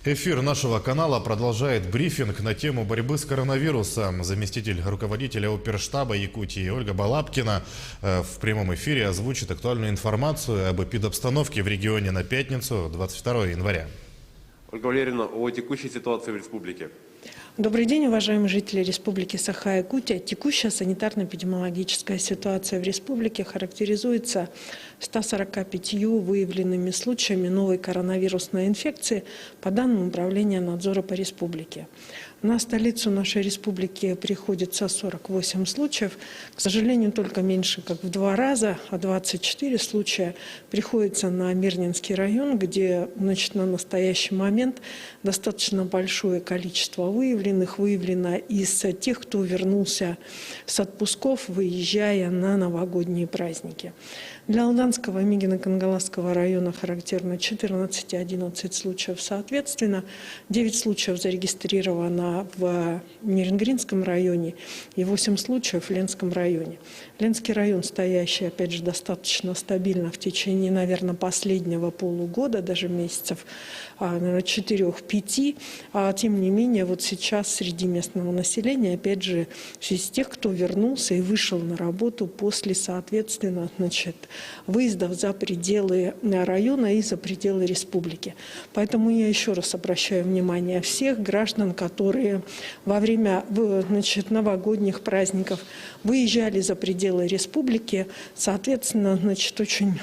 Эфир нашего канала продолжает брифинг на тему борьбы с коронавирусом. Заместитель руководителя оперштаба Якутии Ольга Балабкина в прямом эфире озвучит актуальную информацию об эпидобстановке в регионе на пятницу, 22 января. Ольга Валерьевна, о текущей ситуации в республике. Добрый день, уважаемые жители Республики Саха-Якутия. Текущая санитарно-эпидемиологическая ситуация в республике характеризуется 145 выявленными случаями новой коронавирусной инфекции по данным Управления надзора по республике. На столицу нашей республики приходится 48 случаев. К сожалению, только меньше, как в 2 раза, а 24 случая приходится на Мирнинский район, где на настоящий момент достаточно большое количество выявлено из тех, кто вернулся с отпусков, выезжая на новогодние праздники. Для Алданского и Мигино-Кангаласского района характерно 14 и 11 случаев соответственно. 9 случаев зарегистрировано в Нерюнгринском районе и 8 случаев в Ленском районе. Ленский район, стоящий, опять же, достаточно стабильно в течение, наверное, последнего полугода, даже месяцев, наверное, 4-5. Тем не менее, вот сейчас среди местного населения, опять же, в связи с тех, кто вернулся и вышел на работу после, соответственно, выездов за пределы района и за пределы республики. Поэтому я еще раз обращаю внимание всех граждан, которые во время новогодних праздников выезжали за пределы республики, соответственно, очень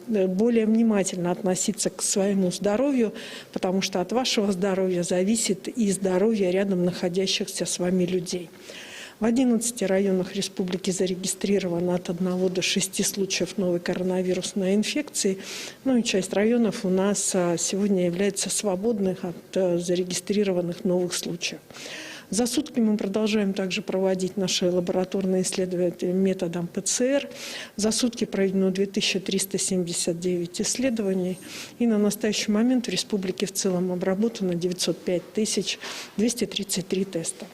более внимательно относиться к своему здоровью, потому что от вашего здоровья зависит и здоровье рядом находящихся с вами людей. В 11 районах республики зарегистрировано от 1 до 6 случаев новой коронавирусной инфекции. Ну и часть районов у нас сегодня является свободных от зарегистрированных новых случаев. За сутки мы продолжаем также проводить наши лабораторные исследования методом ПЦР. За сутки проведено 2379 исследований. И на настоящий момент в республике в целом обработано 905 233 теста.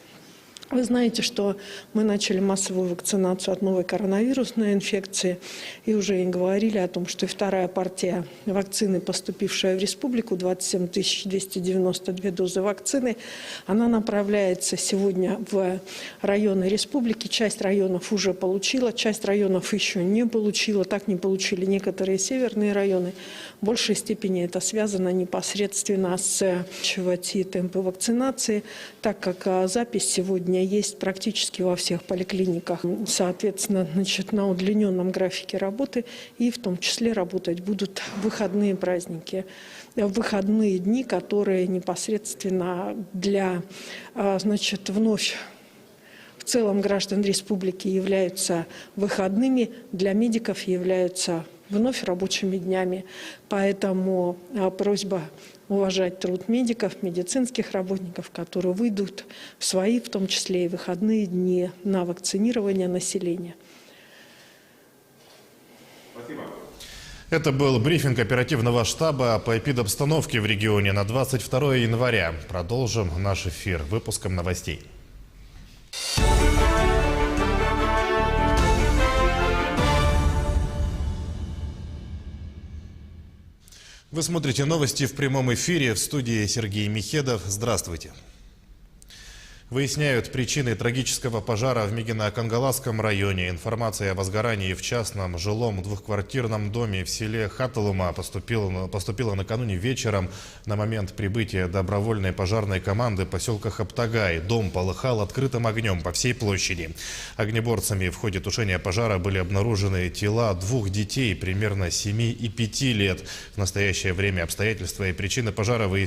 Вы знаете, что мы начали массовую вакцинацию от новой коронавирусной инфекции и уже и говорили о том, что и вторая партия вакцины, поступившая в республику, 27 292 дозы вакцины, она направляется сегодня в районы республики. Часть районов уже получила, часть районов еще не получила. Так не получили некоторые северные районы. В большей степени это связано непосредственно с темпы вакцинации, так как запись сегодня есть практически во всех поликлиниках. Соответственно, на удлиненном графике работы и в том числе работать будут выходные праздники, выходные дни, которые непосредственно для, вновь в целом граждан республики являются выходными, для медиков являются вновь рабочими днями. Поэтому просьба уважать труд медиков, медицинских работников, которые выйдут в свои, в том числе и выходные дни, на вакцинирование населения. Спасибо. Это был брифинг оперативного штаба по эпидобстановке в регионе на 22 января. Продолжим наш эфир выпуском новостей. Вы смотрите новости в прямом эфире. В студии Сергей Михедов. Здравствуйте. Выясняют причины трагического пожара в Мигино-Кангаласском районе. Информация о возгорании в частном жилом двухквартирном доме в селе Хаталума поступила накануне вечером. На момент прибытия добровольной пожарной команды поселка Хаптагай дом полыхал открытым огнем по всей площади. Огнеборцами в ходе тушения пожара были обнаружены тела 2 детей примерно 7 и 5 лет. В настоящее время обстоятельства и причины пожара выясняются.